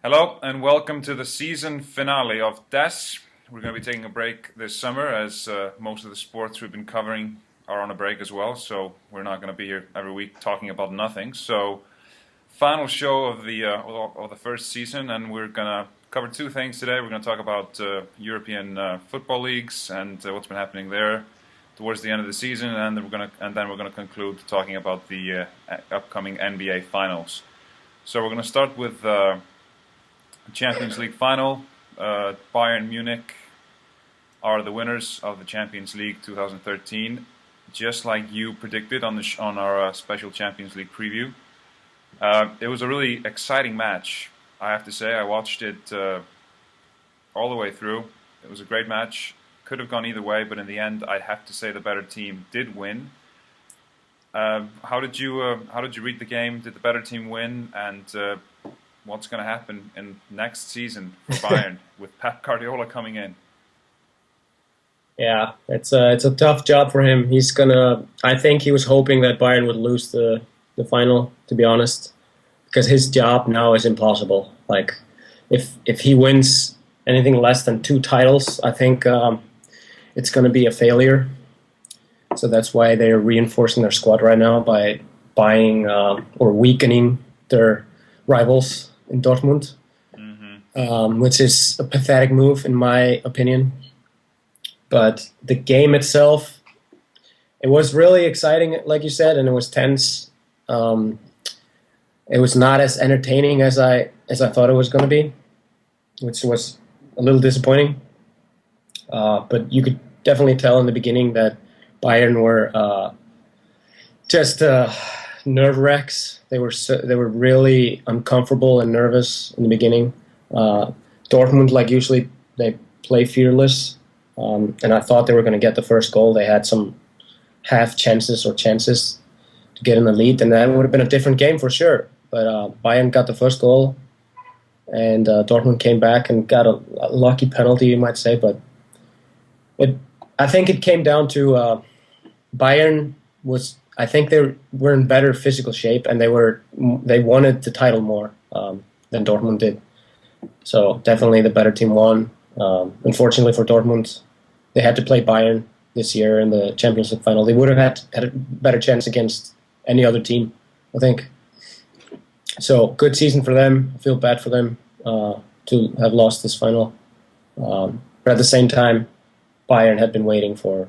Hello and welcome to the season finale of DESS. We're going to be taking a break this summer as most of the sports we've been covering are on a break as well, so we're not going to be here every week talking about nothing. So, final show of the first season, and we're going to cover two things today. We're going to talk about European football leagues and what's been happening there towards the end of the season, and then we're going to conclude talking about the upcoming NBA finals. So we're going to start with Champions League final. Bayern Munich are the winners of the Champions League 2013, just like you predicted on our special Champions League preview. It was a really exciting match, I have to say. I watched it all the way through. It was a great match. Could have gone either way, but in the end, I'd have to say the better team did win. How did you read the game? Did the better team win? And what's going to happen in next season for Bayern with Pep Guardiola coming in? Yeah, it's a tough job for him. I think he was hoping that Bayern would lose the final, to be honest, because his job now is impossible. Like, if he wins anything less than 2 titles, I think it's going to be a failure. So that's why they're reinforcing their squad right now by buying or weakening their rivals in Dortmund, which is a pathetic move in my opinion. But the game itself, it was really exciting, like you said, and it was tense. It was not as entertaining as I thought it was going to be, which was a little disappointing. But you could definitely tell in the beginning that Bayern were just nerve wrecks. They were really uncomfortable and nervous in the beginning. Dortmund, like usually, they play fearless, and I thought they were going to get the first goal. They had some half chances to get in the lead, and that would have been a different game for sure. But Bayern got the first goal, and Dortmund came back and got a lucky penalty, you might say. But I think it came down to Bayern was. I think they were in better physical shape, and they wanted the title more than Dortmund did. So definitely the better team won. Unfortunately for Dortmund, they had to play Bayern this year in the Champions League final. They would have had a better chance against any other team, I think. So good season for them. I feel bad for them to have lost this final. But at the same time, Bayern had been waiting for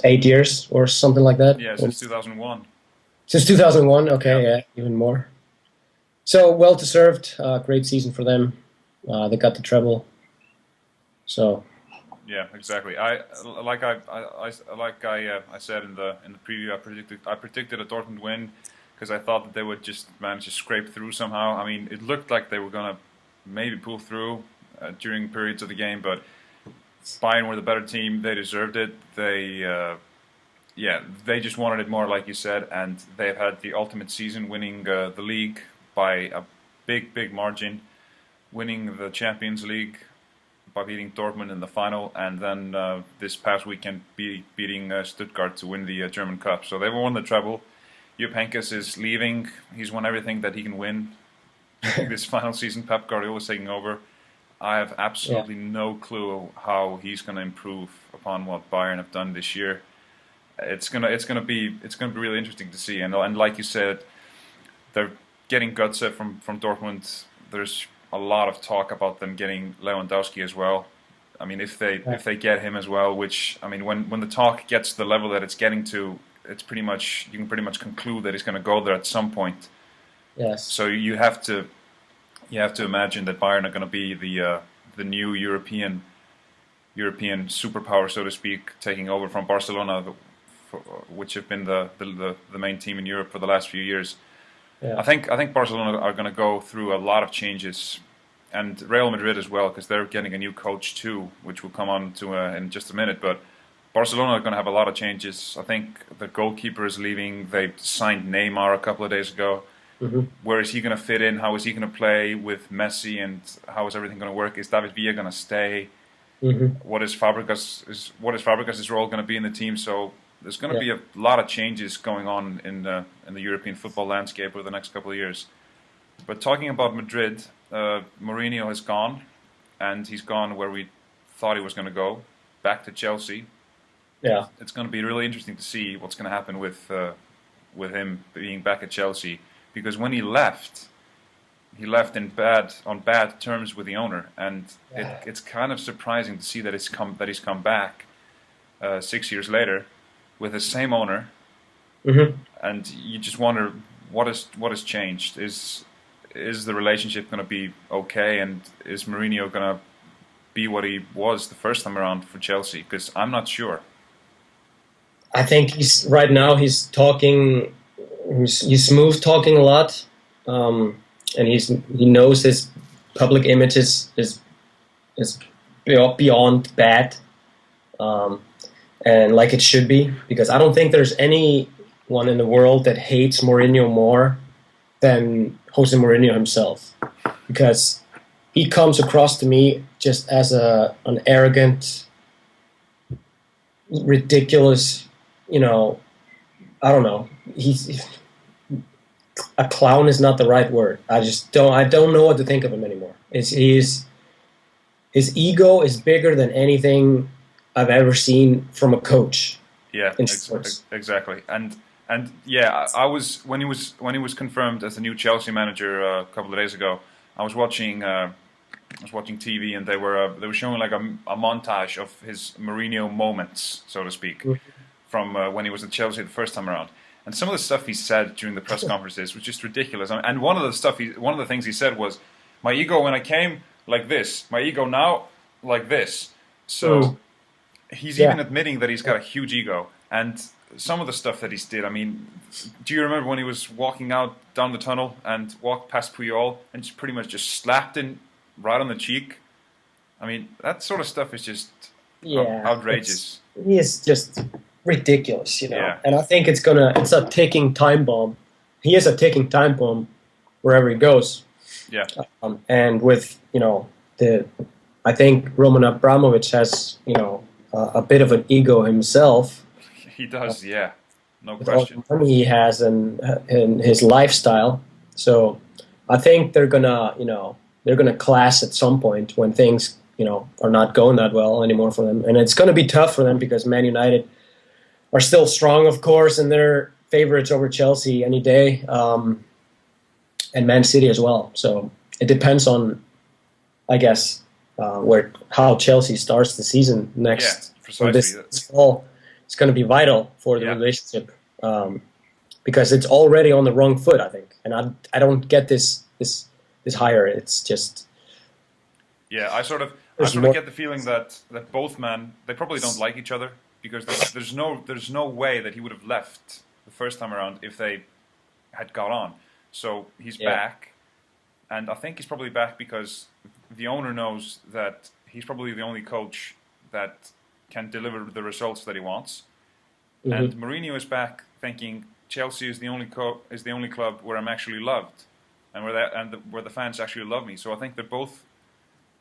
8 years or something like that. Yeah, since 2001. Since 2001, okay, yeah, even more. So well-deserved, great season for them. They got the treble. So. Yeah, exactly. I said in the preview, I predicted a Dortmund win because I thought that they would just manage to scrape through somehow. I mean, it looked like they were gonna maybe pull through during periods of the game, but Bayern were the better team. They deserved it. They just wanted it more, like you said, and they've had the ultimate season, winning the league by a big margin, winning the Champions League by beating Dortmund in the final, and then this past weekend beating Stuttgart to win the German Cup. So they've won the treble. Jupp Heynckes is leaving. He's won everything that he can win. This final season, Pep Guardiola is taking over. I have absolutely no clue how he's going to improve upon what Bayern have done this year. It's gonna be really interesting to see. And like you said, they're getting Götze from Dortmund. There's a lot of talk about them getting Lewandowski as well. I mean, if they get him as well, which, I mean, when the talk gets to the level that it's getting to, you can pretty much conclude that he's going to go there at some point. Yes. So you have to imagine that Bayern are going to be the new European superpower, so to speak, taking over from Barcelona, which have been the main team in Europe for the last few years. Yeah. I think Barcelona are going to go through a lot of changes, and Real Madrid as well, because they're getting a new coach too, which we'll come on to in just a minute. But Barcelona are going to have a lot of changes. I think the goalkeeper is leaving. They signed Neymar a couple of days ago. Mm-hmm. Where is he going to fit in? How is he going to play with Messi? And how is everything going to work? Is David Villa going to stay? Mm-hmm. What is Fabregas' role going to be in the team? So there's going to Yeah. be a lot of changes going on in the European football landscape over the next couple of years. But talking about Madrid, Mourinho has gone, and he's gone where we thought he was going to go, back to Chelsea. Yeah. It's going to be really interesting to see what's going to happen with him being back at Chelsea, because when he left in bad terms with the owner, and it's kind of surprising to see that he's come back 6 years later with the same owner, and you just wonder what has changed. Is the relationship going to be okay, and is Mourinho going to be what he was the first time around for Chelsea? Because I'm not sure. I think he's talking. He's smooth talking a lot, and he knows his public image is beyond bad, and like it should be, because I don't think there's anyone in the world that hates Mourinho more than Jose Mourinho himself, because he comes across to me just as an arrogant, ridiculous, I don't know. A clown is not the right word. I don't know what to think of him anymore. His ego is bigger than anything I've ever seen from a coach. Yeah, exactly. And yeah, I was when he was confirmed as the new Chelsea manager a couple of days ago. I was watching TV, and they were showing like a montage of his Mourinho moments, so to speak, from when he was at Chelsea the first time around. And some of the stuff he said during the press conferences was just ridiculous. And one of the things he said was, "My ego when I came like this, my ego now like this." So he's even admitting that he's got a huge ego. And some of the stuff that he did, I mean, do you remember when he was walking out down the tunnel and walked past Puyol and just pretty much just slapped him right on the cheek? I mean, that sort of stuff is just outrageous. He is just ridiculous, Yeah. And I think it's a ticking time bomb. He is a ticking time bomb wherever he goes. Yeah. And with I think Roman Abramovich has a bit of an ego himself. He does, yeah, no with all question. the money he has and his lifestyle. So I think they're gonna clash at some point when things are not going that well anymore for them, and it's gonna be tough for them because Man United are still strong, of course, and they're favorites over Chelsea any day, and Man City as well. So it depends on, I guess, how Chelsea starts the season next. Yeah, precisely. This fall, it's going to be vital for the relationship, because it's already on the wrong foot, I think. And I don't get this hire. It's just I sort of get the feeling that both men, they probably don't like each other, because there's no way that he would have left the first time around if they had got on. So he's back, and I think he's probably back because the owner knows that he's probably the only coach that can deliver the results that he wants. And Mourinho is back thinking Chelsea is the only club where I'm actually loved, and where the fans actually love me. So I think they both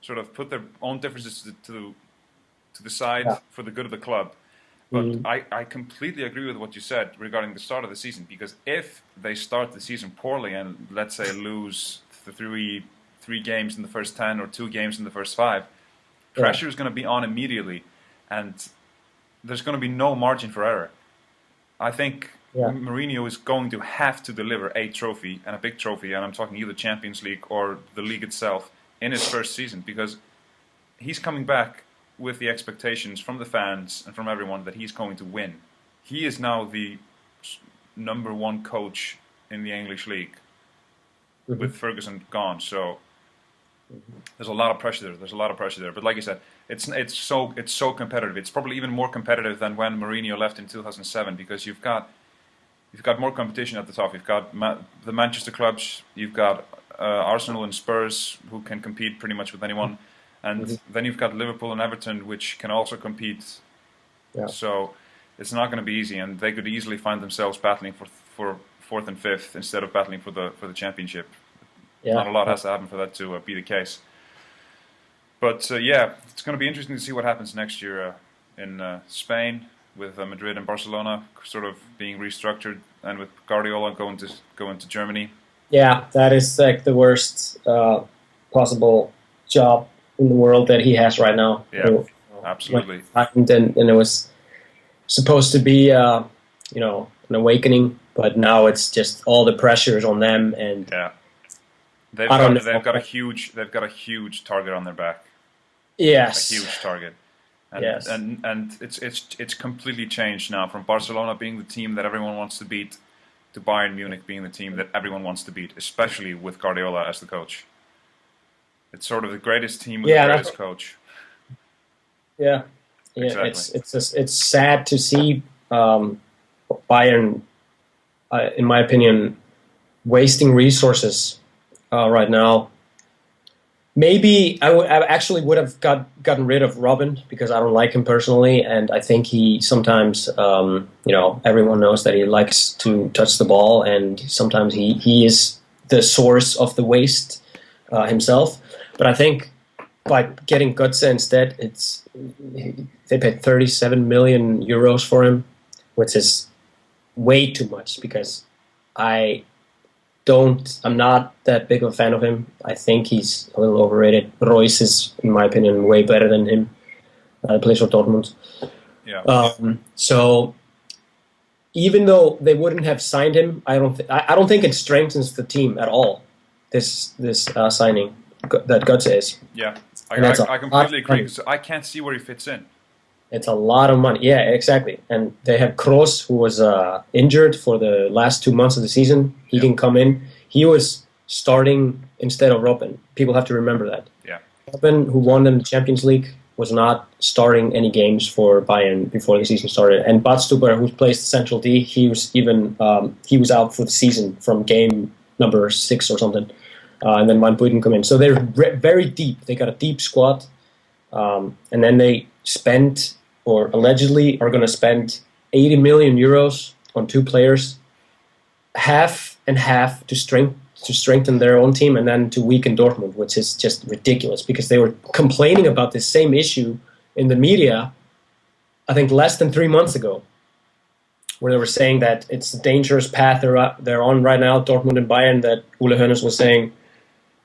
sort of put their own differences to the side for the good of the club. But I completely agree with what you said regarding the start of the season, because if they start the season poorly and, let's say, lose the three games in the first 10 or 2 games in the first 5, pressure is going to be on immediately, and there's going to be no margin for error. I think Mourinho is going to have to deliver a trophy, and a big trophy, and I'm talking either Champions League or the league itself, in his first season, because he's coming back with the expectations from the fans and from everyone that he's going to win. He is now the number 1 coach in the English league with Ferguson gone. So there's a lot of pressure there. But like you said, it's so competitive. It's probably even more competitive than when Mourinho left in 2007, because you've got more competition at the top. You've got the Manchester clubs. You've got Arsenal and Spurs, who can compete pretty much with anyone. And then you've got Liverpool and Everton, which can also compete. Yeah. So it's not going to be easy, and they could easily find themselves battling for 4th and 5th instead of battling for the championship. Yeah. Not a lot has to happen for that to be the case. But it's going to be interesting to see what happens next year in Spain. with Madrid and Barcelona sort of being restructured, and with Guardiola going to Germany. Yeah, that is like the worst possible job in the world that he has right now. Yeah, absolutely. And it was supposed to be, an awakening, but now it's just all the pressures on them, and Yeah, they've got a huge target on their back. Yes, A huge target. And, yes, and it's completely changed now from Barcelona being the team that everyone wants to beat to Bayern Munich being the team that everyone wants to beat, especially with Guardiola as the coach. It's sort of the greatest team with the greatest coach. Yeah, Exactly. It's sad to see Bayern, in my opinion, wasting resources right now. Maybe I actually would have gotten rid of Robin because I don't like him personally, and I think he sometimes, everyone knows that he likes to touch the ball, and sometimes he is the source of the waste himself. But I think by getting Götze instead, they paid 37 million euros for him, which is way too much because I'm not that big of a fan of him. I think he's a little overrated. Royce is, in my opinion, way better than him. Plays for Dortmund. Yeah. So even though they wouldn't have signed him, I don't think it strengthens the team at all. This signing that Götze is. Yeah, I completely agree because I can't see where he fits in. It's a lot of money. Yeah, exactly. And they have Kroos, who was injured for the last 2 months of the season. He can come in. He was starting instead of Robben. People have to remember that. Yeah. Robben, who won them the Champions League, was not starting any games for Bayern before the season started. And Badstuber, who plays the central D, he was out for the season from game number 6 or something. And then Van Buiten come in. So they're very deep. They got a deep squad. And then they spent, or allegedly are going to spend 80 million euros on 2 players, half and half to strengthen their own team and then to weaken Dortmund, which is just ridiculous because they were complaining about this same issue in the media, I think less than 3 months ago, where they were saying that it's a dangerous path they're on right now, Dortmund and Bayern, that Ule Hoeneß was saying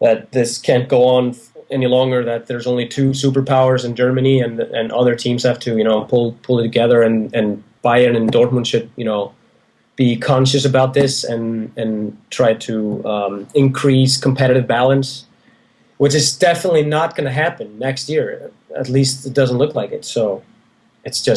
that this can't go on any longer, that there's only 2 superpowers in Germany and other teams have to, pull it together, and Bayern and Dortmund should, be conscious about this and try to increase competitive balance, which is definitely not going to happen next year. At least it doesn't look like it. So it's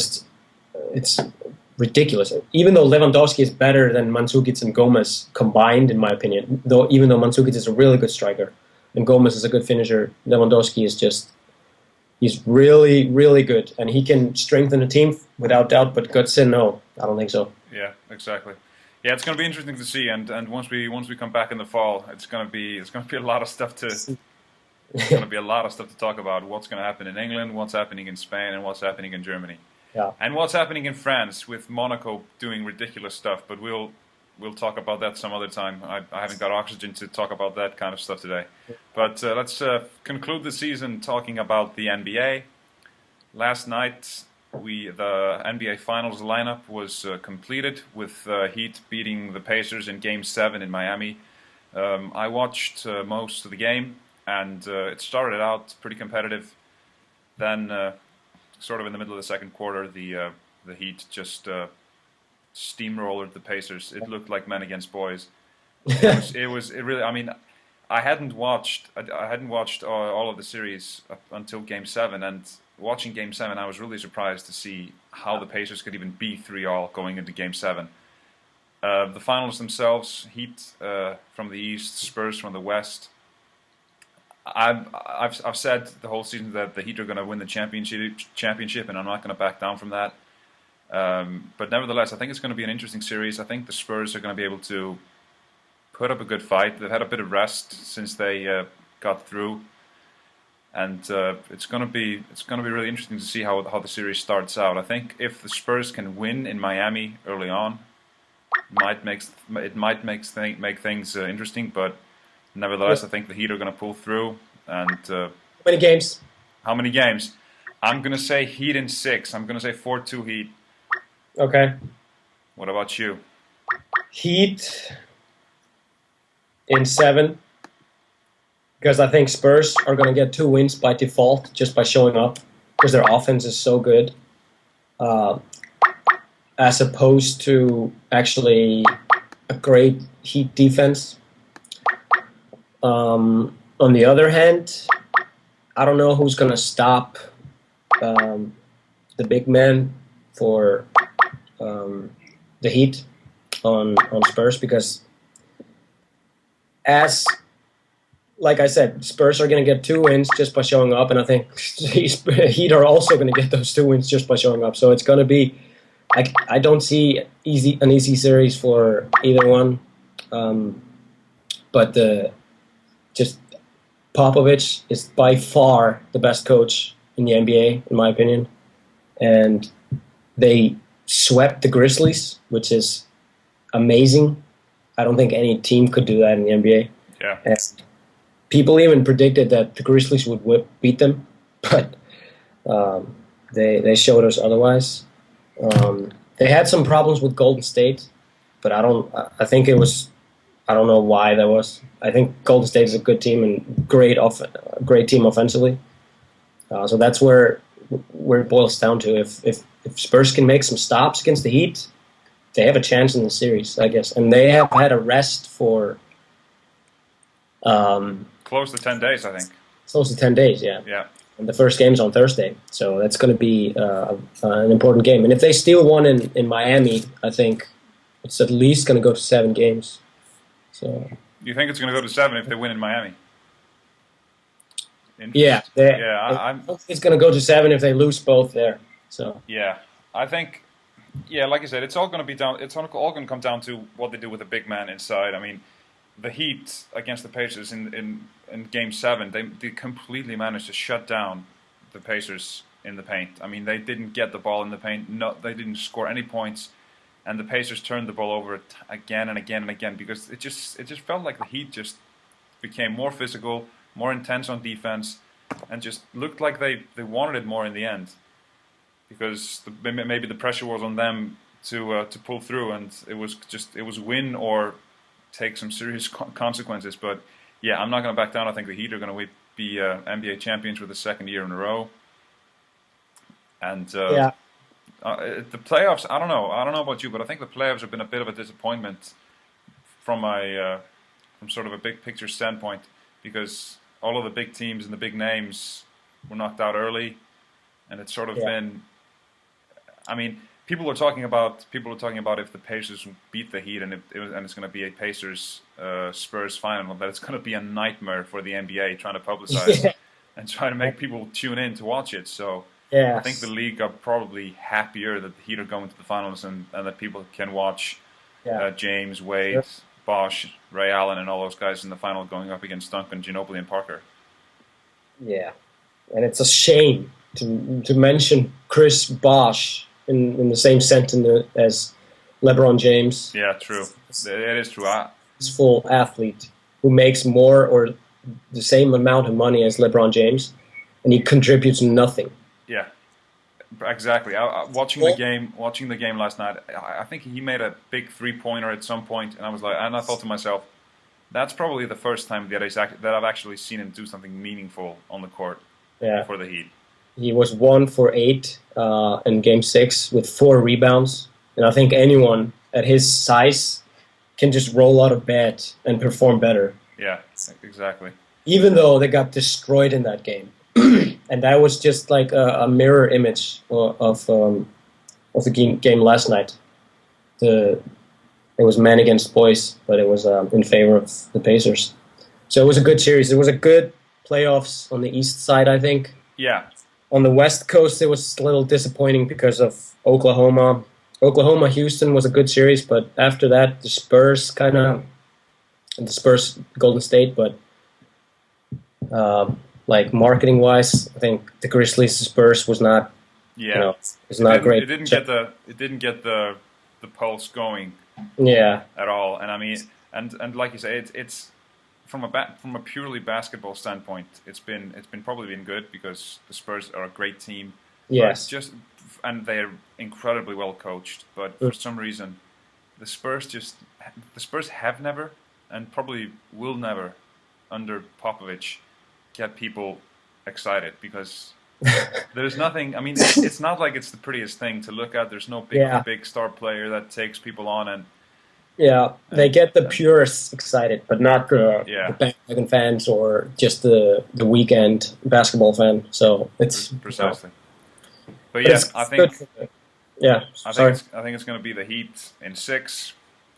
ridiculous. Even though Lewandowski is better than Mandzukic and Gomez combined, in my opinion, even though Mandzukic is a really good striker and Gomez is a good finisher, Lewandowski is he's really, really good. And he can strengthen the team without doubt, but Götze, no, I don't think so. Yeah, exactly. Yeah, it's going to be interesting to see, and once we come back in the fall, it's going to be a lot of stuff to talk about. What's going to happen in England, what's happening in Spain, and what's happening in Germany. Yeah. And what's happening in France with Monaco doing ridiculous stuff, but we'll talk about that some other time. I haven't got oxygen to talk about that kind of stuff today. But let's conclude the season talking about the NBA. Last night, the NBA Finals lineup was completed with Heat beating the Pacers in Game 7 in Miami. I watched most of the game, and it started out pretty competitive. Then, sort of in the middle of the second quarter, the Heat just steamrolled the Pacers. It looked like men against boys. It really. I mean, I hadn't watched all of the series up until Game 7, and watching Game 7, I was really surprised to see how the Pacers could even be 3-all going into Game 7. The finals themselves: Heat from the East, Spurs from the West. I've said the whole season that the Heat are going to win the championship, and I'm not going to back down from that. But nevertheless, I think it's going to be an interesting series. I think the Spurs are going to be able to put up a good fight. They've had a bit of rest since they got through, and it's going to be really interesting to see how the series starts out. I think if the Spurs can win in Miami early on, it might make things interesting. But nevertheless, I think the Heat are going to pull through. And how many games? How many games? I'm going to say Heat in 6. I'm going to say 4-2 Heat. Okay. What about you? Heat in 7 because I think Spurs are going to get 2 wins by default just by showing up because their offense is so good, uh, as opposed to actually a great Heat defense. On the other hand, I don't know who's going to stop um, the big man for um, the Heat on Spurs because, as like I said, Spurs are going to get 2 wins just by showing up, and I think Heat are also going to get those 2 wins just by showing up. So it's going to be. I don't see an easy series for either one, but just Popovich is by far the best coach in the NBA, in my opinion, and they swept the Grizzlies, which is amazing. I don't think any team could do that in the NBA. Yeah. And people even predicted that the Grizzlies would beat them, but they showed us otherwise. They had some problems with Golden State, but I think it was. I don't know why that was. I think Golden State is a good team and great team offensively. So that's where it boils down to. If Spurs can make some stops against the Heat, they have a chance in the series, I guess. And they have had a rest for Close to 10 days, I think. close to 10 days. Yeah. Yeah. And the first game's on Thursday, so that's going to be an important game. And if they steal one in Miami, I think it's at least going to go to 7 games. So You think it's going to go to 7 if they win in Miami? yeah, Yeah, it's going to go to 7 if they lose both there. So yeah, I think, yeah, like I said, it's all going to be down. It's all going to come down to what they do with the big man inside. I mean, the Heat against the Pacers in Game 7, they completely managed to shut down the Pacers in the paint. I mean, they didn't get the ball in the paint. No, they didn't score any points, and the Pacers turned the ball over again and again and again because it just felt like the Heat just became more physical, more intense on defense, and just looked like they wanted it more in the end because maybe the pressure was on them to pull through, and it was win or take some serious consequences. But yeah, I'm not going to back down. I think the Heat are going to be NBA champions for the second year in a row. And yeah, the playoffs, I don't know about you, but I think the playoffs have been a bit of a disappointment from from sort of a big picture standpoint because all of the big teams and the big names were knocked out early, and it's sort of been. I mean, people are talking about if the Pacers beat the Heat and it's going to be a Pacers Spurs final, that it's going to be a nightmare for the NBA trying to publicize and try to make people tune in to watch it. So I think the league are probably happier that the Heat are going to the finals and that people can watch James, Wade, Bosh, Ray Allen, and all those guys in the final going up against Duncan, Ginobili, and Parker. Yeah, and it's a shame to mention Chris Bosh in the same sentence as LeBron James. Yeah, true. It is true. Full athlete who makes more or the same amount of money as LeBron James, and he contributes nothing. Yeah, exactly. Watching the game last night, I think he made a big 3-pointer at some point, and I thought to myself, that's probably the first time that I've actually seen him do something meaningful on the court for the Heat. He was 1 for 8 in Game 6 with 4 rebounds, and I think anyone at his size can just roll out of bed and perform better. Yeah, exactly. Even though they got destroyed in that game, and that was just like a mirror image of the game last night. It was men against boys, but it was in favor of the Pacers. So it was a good series. It was a good playoffs on the East side, I think. Yeah. On the West Coast, it was a little disappointing because of Oklahoma. Houston was a good series, but after that, the Spurs Golden State, but like marketing wise, I think the Grizzlies Spurs was not. Yeah, it's not great. It didn't get the pulse going. Yeah. At all, and I mean, and like you say, it's from a purely basketball standpoint, it's probably been good because the Spurs are a great team. Yes. But just and they're incredibly well coached. But for some reason, the Spurs have never, and probably will never, under Popovich, get people excited because there's nothing. I mean, it's not like it's the prettiest thing to look at. There's no big star player that takes people on, and they get the purists excited, but not the bandwagon fans or just the weekend basketball fan. So it's precisely. But yeah, I think it's going to be the Heat in 6,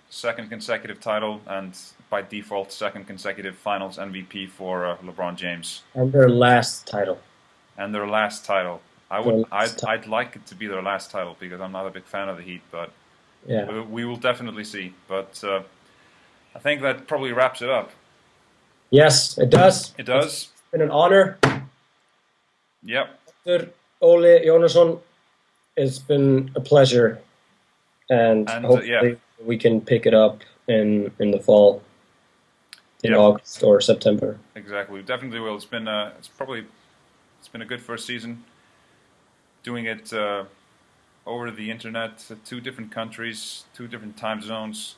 second consecutive title, and by default, second consecutive Finals MVP for LeBron James. And their last title. I'd like it to be their last title because I'm not a big fan of the Heat, but we will definitely see. But I think that probably wraps it up. Yes, it does. It does. It's been an honor. Yep. Dr. Ole Jonasson, it's been a pleasure, and hopefully we can pick it up in the fall, in August or September. Exactly, we definitely will. It's been a good first season. Doing it over the internet, 2 different countries, 2 different time zones.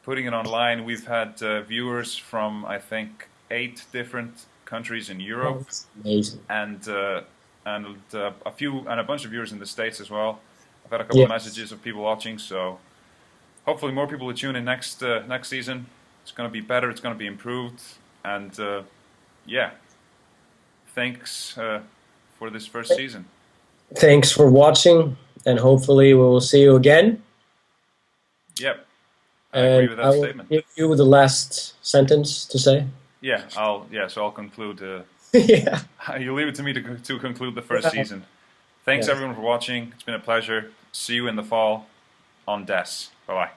Putting it online, we've had viewers from I think 8 different countries in Europe. That's amazing. And a bunch of viewers in the States as well. I've had a couple of messages of people watching, so hopefully more people will tune in next season. It's going to be better. It's going to be improved, and thanks for this first season. Thanks for watching, and hopefully we will see you again. Yep, I agree with that statement. I will give you the last sentence to say. Yeah, so I'll conclude. You leave it to me to conclude the first season. Thanks everyone for watching. It's been a pleasure. See you in the fall on DESS. Bye-bye.